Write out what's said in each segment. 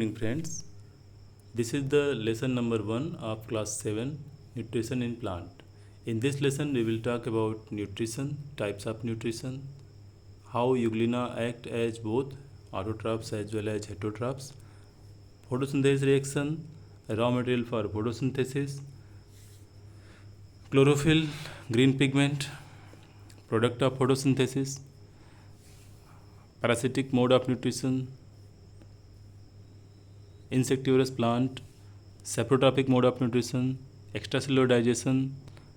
Morning friends, this is the lesson number 1 of class 7 nutrition in plant. In this lesson we will talk about nutrition, types of nutrition, how euglena act as both autotrophs as well as heterotrophs, photosynthesis reaction, raw material for photosynthesis, chlorophyll, green pigment, product of photosynthesis, parasitic mode of nutrition, insectivorous plant, saprotrophic mode of nutrition, extracellular digestion,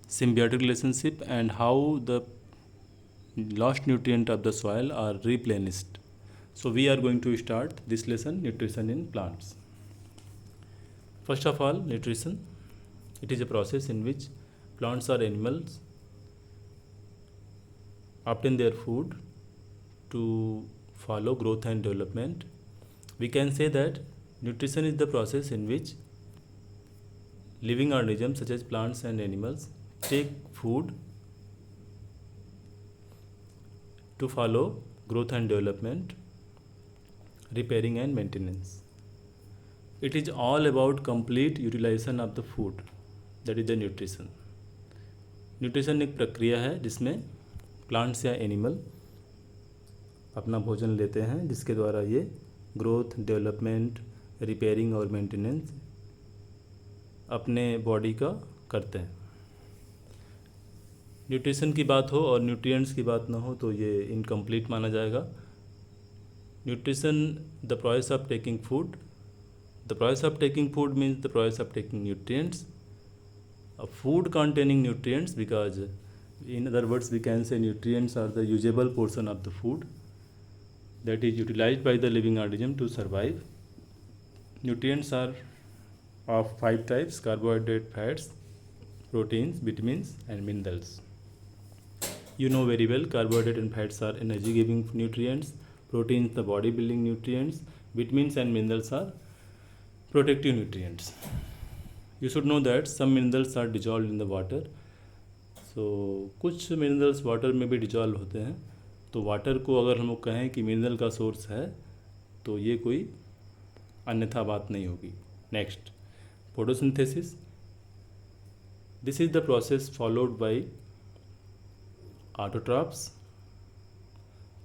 symbiotic relationship, and how the lost nutrient of the soil are replenished. So we are going to start this lesson, nutrition in plants. First of all, nutrition. It is a process in which plants or animals obtain their food to follow growth and development. We can say that nutrition is the process in which living organisms such as plants and animals take food to follow growth and development, repairing and maintenance. It is all about complete utilization of the food, that is the nutrition. Nutrition एक प्रक्रिया है जिसमें plants या animal अपना भोजन लेते हैं, जिसके द्वारा ये ग्रोथ, डेवलपमेंट, रिपेयरिंग और मेंटेनेंस अपने बॉडी का करते हैं. न्यूट्रिशन की बात हो और न्यूट्रिएंट्स की बात ना हो तो ये इनकम्प्लीट माना जाएगा. Nutrition, the process of taking food. The process of taking food means the process of taking nutrients. A food containing nutrients, because in other words we can say nutrients are the usable portion of the food that is utilized by the living organism to survive. Nutrients are of 5 types: carbohydrate, fats, proteins, vitamins and minerals. You know very well, carbohydrate and fats are energy giving nutrients, proteins the body building nutrients, vitamins and minerals are protective nutrients. You should know that some minerals are dissolved in the water. So कुछ minerals water में भी dissolve होते हैं. तो water को अगर हम लोग कहें कि मिनरल का सोर्स है तो ये कोई अन्यथा बात नहीं होगी. Next, photosynthesis. This is the process followed by autotrophs.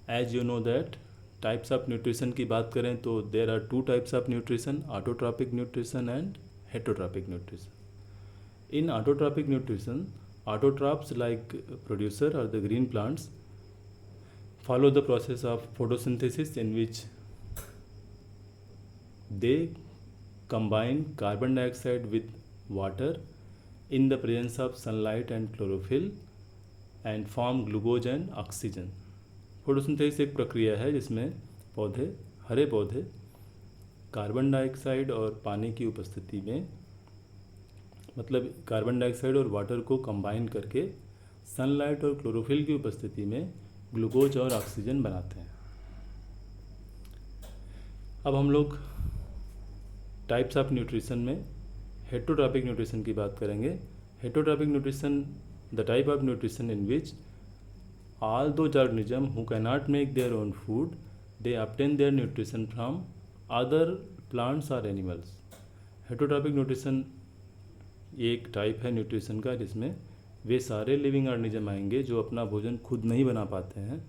As you know that types of nutrition की बात करें तो there are 2 types of nutrition: autotrophic nutrition and heterotropic nutrition. In autotrophic nutrition, autotrophs like producer or the green plants follow the process of photosynthesis in which they combine carbon dioxide with water in the presence of sunlight and chlorophyll and form glucose and oxygen. photosynthesis एक प्रक्रिया है जिसमें पौधे, हरे पौधे carbon dioxide और पानी की उपस्थिति में, मतलब कार्बन डाइऑक्साइड और वाटर को कंबाइन करके सनलाइट और क्लोरोफिल की उपस्थिति में ग्लूकोज और ऑक्सीजन बनाते हैं. अब हम लोग टाइप्स ऑफ न्यूट्रिशन में हेटेरोट्रॉपिक न्यूट्रिशन की बात करेंगे. Heterotrophic nutrition, the type of nutrition in which all those organism who can not make their own food, they obtain their nutrition from other plants और एनिमल्स. हेटेरोट्रॉपिक न्यूट्रिशन एक type है nutrition का जिसमें वे सारे living organism आएंगे जो अपना भोजन खुद नहीं बना पाते हैं,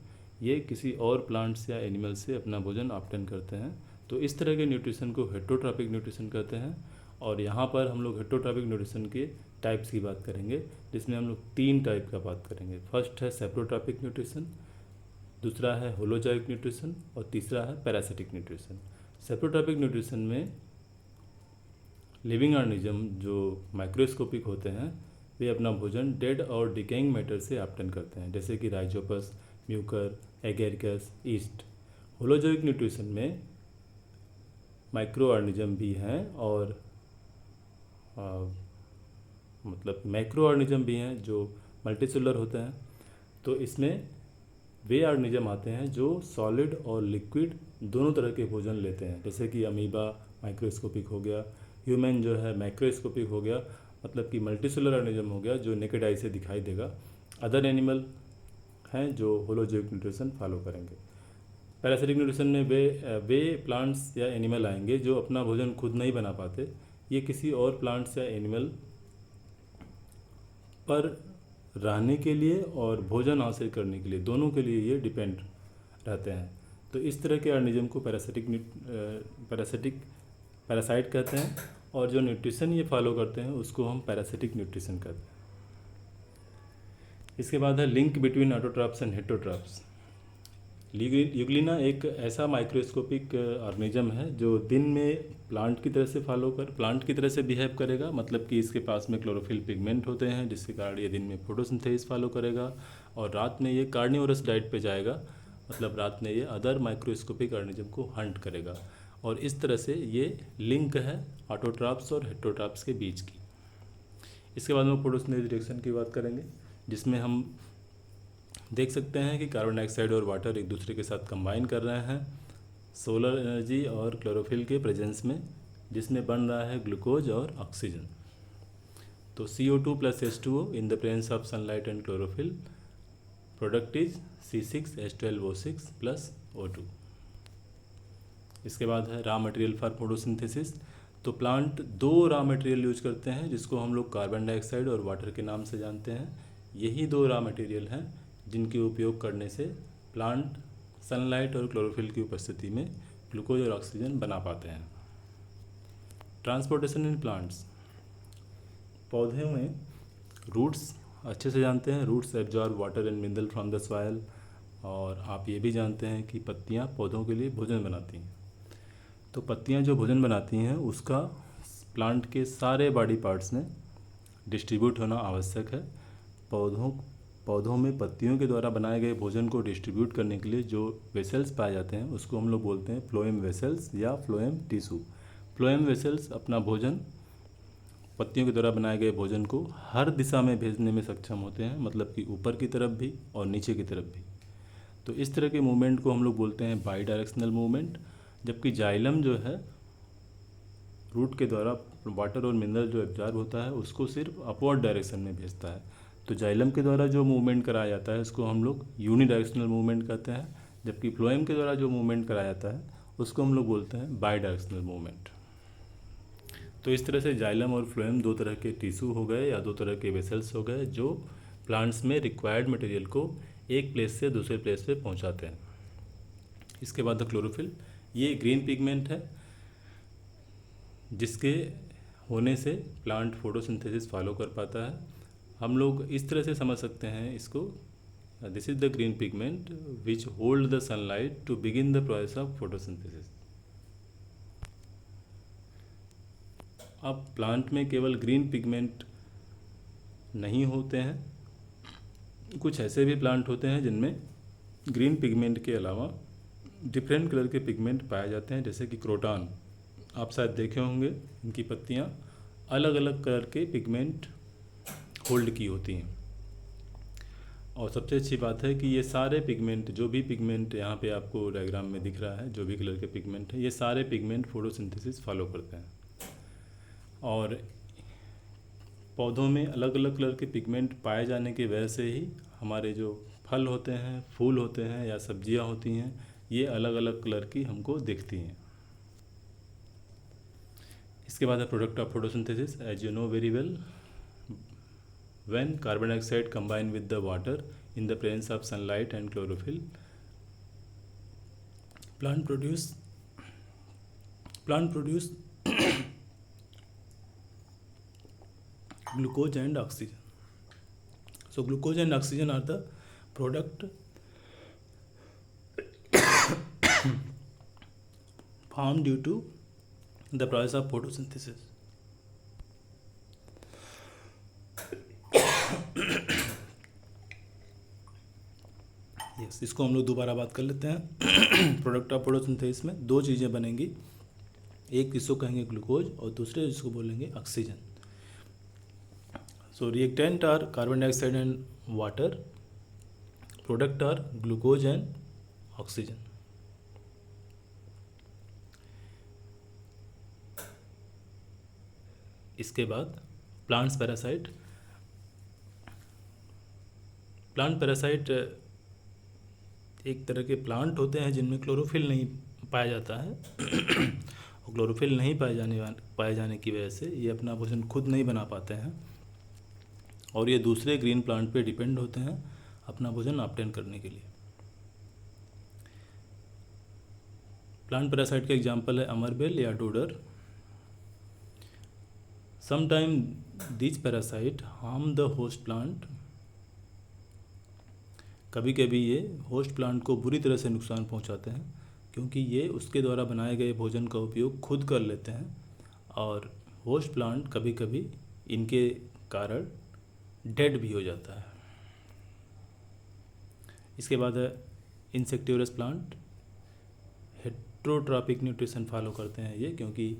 ये किसी और प्लांट्स या एनिमल से अपना भोजन ऑब्टेन करते हैं. तो इस तरह के न्यूट्रिशन को हेटेरोट्रॉपिक न्यूट्रिशन कहते हैं. और यहाँ पर हम लोग हेटेरोट्रॉपिक न्यूट्रिशन के टाइप्स की बात करेंगे, जिसमें हम लोग 3 टाइप का बात करेंगे. फर्स्ट है सेप्रोट्रॉपिक न्यूट्रिशन, दूसरा है होलोजोइक न्यूट्रिशन और तीसरा है पैरासिटिक न्यूट्रिशन. सेप्रोट्रॉपिक न्यूट्रिशन में लिविंग ऑर्गेनिज्म जो माइक्रोस्कोपिक होते हैं वे अपना भोजन डेड और डिकेइंग मैटर से ऑब्टेन करते हैं, जैसे कि Rhizopus, Mucor, agaricus, east. Holozoic nutrition में माइक्रो ऑर्गेनिज्म भी हैं और मतलब मैक्रो ऑर्गेनिज्म भी हैं जो मल्टीसेलुलर होते हैं. तो इसमें वे ऑर्गेनिज्म आते हैं जो सॉलिड और लिक्विड दोनों तरह के भोजन लेते हैं, जैसे कि अमीबा माइक्रोस्कोपिक हो गया, ह्यूमन जो है माइक्रोस्कोपिक हो गया, मतलब कि मल्टीसेलुलर ऑर्गेनिज्म हो गया जो नेकेड आई से दिखाई देगा. अदर एनिमल हैं जो होलोजोइक न्यूट्रिशन फॉलो करेंगे. पैरासिटिक न्यूट्रिशन में वे प्लांट्स या एनिमल आएंगे जो अपना भोजन खुद नहीं बना पाते, ये किसी और प्लांट्स या एनिमल पर रहने के लिए और भोजन हासिल करने के लिए, दोनों के लिए ये डिपेंड रहते हैं। तो इस तरह के ऑर्गेनिज्म को पैरासाइट कहते हैं, और जो न्यूट्रिशन ये फॉलो करते हैं उसको हम पैरासिटिक न्यूट्रिशन कहते हैं। इसके बाद है link between autotrophs and heterotrophs. Euglena एक ऐसा माइक्रोस्कोपिक ऑर्गेनिज्म है जो दिन में प्लांट की तरह से बिहेव करेगा, मतलब कि इसके पास में क्लोरोफिल पिगमेंट होते हैं जिसके कारण ये दिन में फोटोसिंथेसिस फॉलो करेगा, और रात में ये कार्निवोरस डाइट पे जाएगा, मतलब रात में ये अदर माइक्रोस्कोपिक ऑर्गेनिज्म को हंट करेगा। और इस तरह से ये लिंक है ऑटोट्रॉप्स और हेटेरोट्रॉप्स के बीच की। इसके बाद में फोटोसिंथेसिस रिएक्शन की बात करेंगे, जिसमें हम देख सकते हैं कि कार्बन डाइऑक्साइड और वाटर एक दूसरे के साथ कंबाइन कर रहे हैं सोलर एनर्जी और क्लोरोफिल के प्रेजेंस में, जिसमें बन रहा है ग्लूकोज और ऑक्सीजन। तो CO2 plus H2O in the presence of sunlight and chlorophyll, product is C6H12O6 plus O2। इसके बाद है रॉ मटेरियल फॉर फोटोसिंथेसिस। तो प्लांट दो रॉ मटेरियल यूज करते हैं जिसको हम लोग कार्बन डाइऑक्साइड और वाटर के नाम से जानते हैं। यही दो रॉ मटेरियल हैं जिनके उपयोग करने से प्लांट सनलाइट और क्लोरोफिल की उपस्थिति में ग्लूकोज और ऑक्सीजन बना पाते हैं। Transportation in plants. पौधे में रूट्स अच्छे से जानते हैं, roots absorb water and mineral from the soil, और आप ये भी जानते हैं कि पत्तियां पौधों के लिए भोजन बनाती हैं। तो पत्तियां जो भोजन बनाती हैं उसका प्लांट के सारे बॉडी पार्ट्स में डिस्ट्रीब्यूट होना आवश्यक है। पौधों में पत्तियों के द्वारा बनाए गए भोजन को डिस्ट्रीब्यूट करने के लिए जो वेसल्स पाए जाते हैं उसको हम लोग बोलते हैं फ्लोएम वेसल्स या फ्लोएम टिश्यू। फ्लोएम वेसल्स अपना भोजन, पत्तियों के द्वारा बनाए गए भोजन को हर दिशा में भेजने में सक्षम होते हैं, मतलब कि ऊपर की तरफ भी और नीचे की तरफ भी। तो इस तरह के मूवमेंट को हम लोग बोलते हैं बाई डायरेक्शनल मूवमेंट। जबकि जाइलम जो है रूट के द्वारा वाटर और मिनरल जो एब्जॉर्ब होता है उसको सिर्फ अपवर्ड डायरेक्शन में भेजता है। तो जाइलम के द्वारा जो मूवमेंट कराया जाता है उसको हम लोग यूनिडायरेक्शनल मूवमेंट कहते हैं, जबकि फ्लोएम के द्वारा जो मूवमेंट कराया जाता है उसको हम लोग बोलते हैं बाई डायरेक्शनल मूवमेंट। तो इस तरह से जाइलम और फ्लोएम दो तरह के टिश्यू हो गए या दो तरह के वेसल्स हो गए जो प्लांट्स में रिक्वायर्ड मटेरियल को एक प्लेस से दूसरे प्लेस पे पहुंचाते हैं। इसके बाद क्लोरोफिल, ये ग्रीन पिगमेंट है जिसके होने से प्लांट फोटोसिंथेसिस फॉलो कर पाता है। हम लोग इस तरह से समझ सकते हैं इसको, this is the green pigment which hold the sunlight to begin the process of photosynthesis. अब प्लांट में केवल ग्रीन पिगमेंट नहीं होते हैं, कुछ ऐसे भी प्लांट होते हैं जिनमें ग्रीन पिगमेंट के अलावा डिफरेंट कलर के पिगमेंट पाए जाते हैं, जैसे कि क्रोटॉन। आप शायद देखे होंगे इनकी पत्तियां अलग अलग कलर के पिगमेंट होल्ड की होती हैं। और सबसे अच्छी बात है कि ये सारे पिगमेंट, जो भी पिगमेंट यहाँ पे आपको डायग्राम में दिख रहा है, जो भी कलर के पिगमेंट है, ये सारे पिगमेंट फोटोसिंथेसिस फॉलो करते हैं। और पौधों में अलग अलग कलर के पिगमेंट पाए जाने की वजह से ही हमारे जो फल होते हैं, फूल होते हैं या सब्जियां होती हैं, ये अलग अलग कलर की हमको दिखती हैं। इसके बाद है product of photosynthesis. As you know very well, when carbon dioxide combine with the water in the presence of sunlight and chlorophyll, plant produce glucose and oxygen. So glucose and oxygen are the product formed due to the process of photosynthesis. इसको हम लोग दोबारा बात कर लेते हैं। Product of photosynthesis में दो चीज़ें बनेंगी, एक इसको कहेंगे ग्लूकोज और दूसरे इसको बोलेंगे oxygen. So reactant are carbon dioxide and water, product are glucose and oxygen. इसके बाद प्लांट पैरासाइट एक तरह के प्लांट होते हैं जिनमें क्लोरोफिल नहीं पाया जाता है और क्लोरोफिल नहीं पाए जाने की वजह से ये अपना भोजन खुद नहीं बना पाते हैं और ये दूसरे ग्रीन प्लांट पे डिपेंड होते हैं अपना भोजन ऑब्टेन करने के लिए। प्लांट पैरासाइट का एग्जाम्पल है अमरबेल या dodder. Sometime this parasite harm the host plant. कभी कभी ये होस्ट प्लांट को बुरी तरह से नुकसान पहुंचाते हैं क्योंकि ये उसके द्वारा बनाए गए भोजन का उपयोग खुद कर लेते हैं और होस्ट प्लांट कभी कभी इनके कारण डेड भी हो जाता है। इसके बाद है insectivorous plant. Heterotrophic nutrition follow करते हैं ये क्योंकि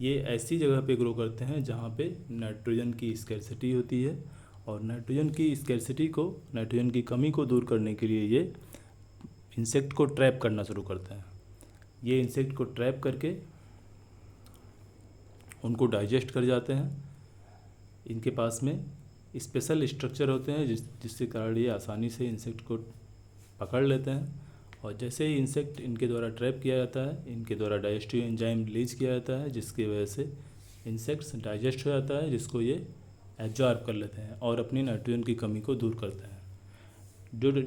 ये ऐसी जगह पे ग्रो करते हैं जहाँ पे नाइट्रोजन की स्कैर्सिटी होती है और नाइट्रोजन की स्कैर्सिटी को, नाइट्रोजन की कमी को दूर करने के लिए ये इंसेक्ट को ट्रैप करना शुरू करते हैं। ये इंसेक्ट को ट्रैप करके उनको डाइजेस्ट कर जाते हैं। इनके पास में स्पेशल स्ट्रक्चर होते हैं जिसके कारण ये आसानी से इंसेक्ट को पकड़ लेते हैं और जैसे ही इंसेक्ट इनके द्वारा ट्रैप किया जाता है, इनके द्वारा डाइजेस्टिव एंजाइम रिलीज किया जाता है जिसकी वजह से इंसेक्ट्स डाइजेस्ट हो जाता है, जिसको ये एब्जॉर्ब कर लेते हैं और अपनी नाइट्रोजन की कमी को दूर करते हैं।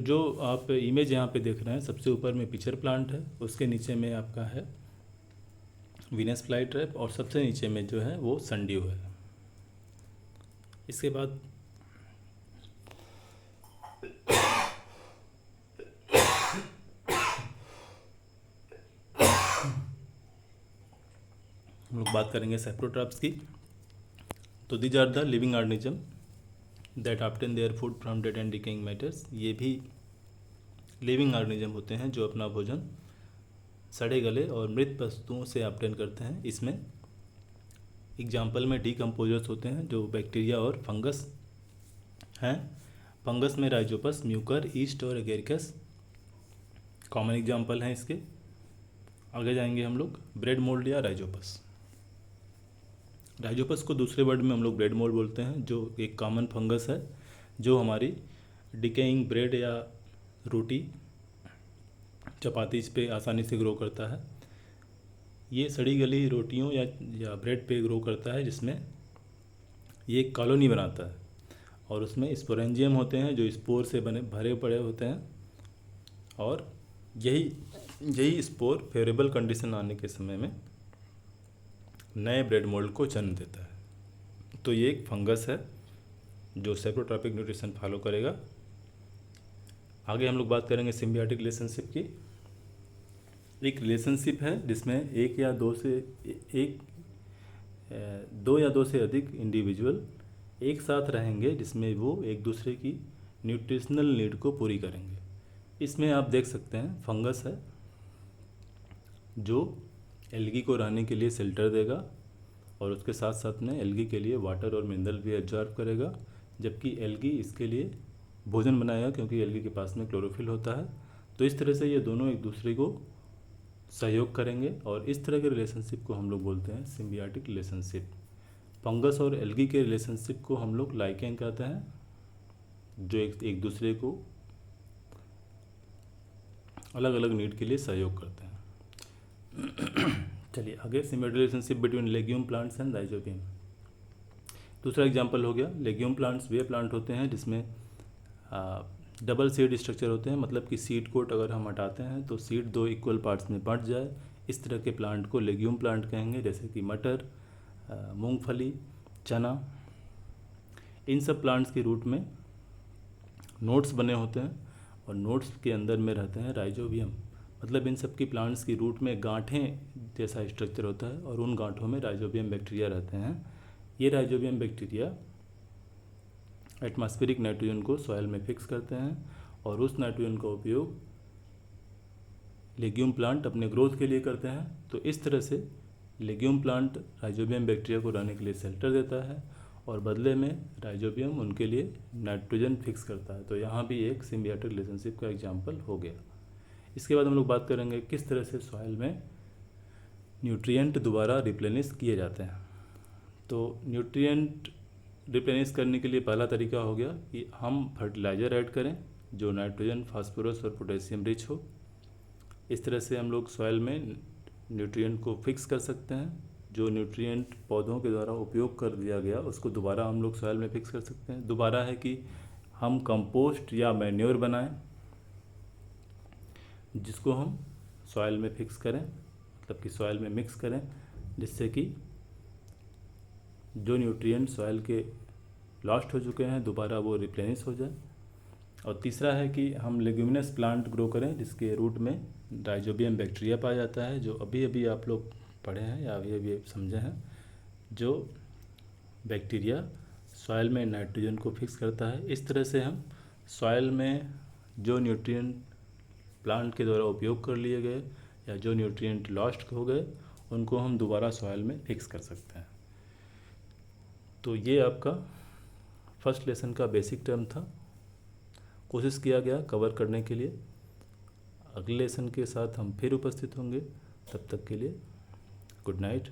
जो आप इमेज यहाँ पे देख रहे हैं, सबसे ऊपर में पिचर प्लांट है, उसके नीचे में आपका है वीनस फ्लाई ट्रैप और सबसे नीचे में जो है वो सनड्यू है। इसके बाद हम लोग बात करेंगे सेप्रोट्रॉप्स की। तो these are the living organism that obtain their food from dead and decaying matters. ये भी लिविंग ऑर्गेनिज्म होते हैं जो अपना भोजन सड़े गले और मृत वस्तुओं से ऑब्टेन करते हैं। इसमें एग्जाम्पल में डीकम्पोजर्स होते हैं जो बैक्टीरिया और फंगस हैं। फंगस में राइजोपस, म्यूकर, ईस्ट और एगेरिकस कॉमन एग्जाम्पल हैं इसके। आगे जाएंगे हम लोग ब्रेड मोल्ड या राइजोपस। राइजोपस को दूसरे वर्ड में हम लोग ब्रेड मोल्ड बोलते हैं, जो एक कॉमन फंगस है जो हमारी डिकेइंग ब्रेड या रोटी, चपाती पे आसानी से ग्रो करता है। ये सड़ी गली रोटियों या ब्रेड पे ग्रो करता है जिसमें ये एक कॉलोनी बनाता है और उसमें स्पोरेंजियम होते हैं जो स्पोर से भरे पड़े होते हैं और यही स्पोर फेवरेबल कंडीशन आने के समय में नए ब्रेड मोल्ड को जन्म देता है। तो ये एक फंगस है जो सेप्रोट्रॉपिक न्यूट्रिशन फॉलो करेगा। आगे हम लोग बात करेंगे सिम्बियोटिक रिलेशनशिप की। एक रिलेशनशिप है जिसमें दो या दो से अधिक इंडिविजुअल एक साथ रहेंगे जिसमें वो एक दूसरे की न्यूट्रिशनल नीड को पूरी करेंगे। इसमें आप देख सकते हैं फंगस है जो एल्गी को रहने के लिए शेल्टर देगा और उसके साथ साथ में एल्गी के लिए वाटर और मिनरल भी एब्जॉर्ब करेगा, जबकि एल्गी इसके लिए भोजन बनाएगा क्योंकि एल्गी के पास में क्लोरोफिल होता है। तो इस तरह से ये दोनों एक दूसरे को सहयोग करेंगे और इस तरह के रिलेशनशिप को हम लोग बोलते हैं सिम्बियोटिक रिलेशनशिप। फंगस और एल्गी के रिलेशनशिप को हम लोग लाइकेन कहते हैं जो एक दूसरे को अलग अलग नीड के लिए सहयोग करते हैं। चलिए आगे symbiotic relationship between legume plants and rhizobium. दूसरा एग्जांपल हो गया लेग्यूम प्लांट्स। वे प्लांट होते हैं जिसमें डबल सीड स्ट्रक्चर होते हैं, मतलब कि सीड कोट अगर हम हटाते हैं तो सीड दो इक्वल पार्ट्स में बंट जाए, इस तरह के प्लांट को लेग्यूम प्लांट कहेंगे, जैसे कि मटर, मूंगफली, चना। इन सब प्लांट्स की रूट में नोड्स बने होते हैं और नोड्स के अंदर में रहते हैं राइजोबियम, मतलब इन सब की प्लांट्स की रूट में गांठें जैसा स्ट्रक्चर होता है और उन गांठों में राइजोबियम बैक्टीरिया रहते हैं। ये राइजोबियम बैक्टीरिया एटमॉस्फेरिक नाइट्रोजन को सॉइल में फिक्स करते हैं और उस नाइट्रोजन का उपयोग लेग्यूम प्लांट अपने ग्रोथ के लिए करते हैं। तो इस तरह से लेग्यूम प्लांट राइजोबियम बैक्टीरिया को रहने के लिए शेल्टर देता है और बदले में राइजोबियम उनके लिए नाइट्रोजन फिक्स करता है। तो यहाँ भी एक सिम्बियोटिक रिलेशनशिप का एग्जाम्पल हो गया। इसके बाद हम लोग बात करेंगे किस तरह से सॉइल में न्यूट्रिएंट दोबारा रिप्लेनिश किए जाते हैं। तो न्यूट्रिएंट रिप्लेनिश करने के लिए पहला तरीका हो गया कि हम फर्टिलाइज़र ऐड करें जो नाइट्रोजन, फास्फोरस और पोटेशियम रिच हो। इस तरह से हम लोग सॉइल में न्यूट्रिएंट को फिक्स कर सकते हैं। जो न्यूट्रिएंट पौधों के द्वारा उपयोग कर दिया गया उसको दोबारा हम लोग सॉइल में फिक्स कर सकते हैं। दोबारा है कि हम कंपोस्ट या मैन्योर बनाएं जिसको हम सॉइल में फिक्स करें, मतलब कि सॉइल में मिक्स करें, जिससे कि जो न्यूट्रिएंट सॉइल के लॉस्ट हो चुके हैं दोबारा वो रिप्लेनिश हो जाए। और तीसरा है कि हम लेग्यूमिनस प्लांट ग्रो करें जिसके रूट में राइजोबियम बैक्टीरिया पाया जाता है, जो अभी अभी आप लोग पढ़े हैं या अभी अभी समझे हैं। जो बैक्टीरिया सॉइल में नाइट्रोजन को फिक्स करता है। इस तरह से हम सॉइल में जो न्यूट्रिएंट प्लांट के द्वारा उपयोग कर लिए गए या जो न्यूट्रिएंट लॉस्ट हो गए उनको हम दोबारा सॉइल में फिक्स कर सकते हैं। तो ये आपका फर्स्ट लेसन का बेसिक टर्म था, कोशिश किया गया कवर करने के लिए। अगले लेसन के साथ हम फिर उपस्थित होंगे, तब तक के लिए good night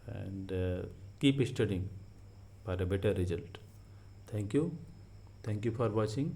and keep studying for a better result. Thank you for watching.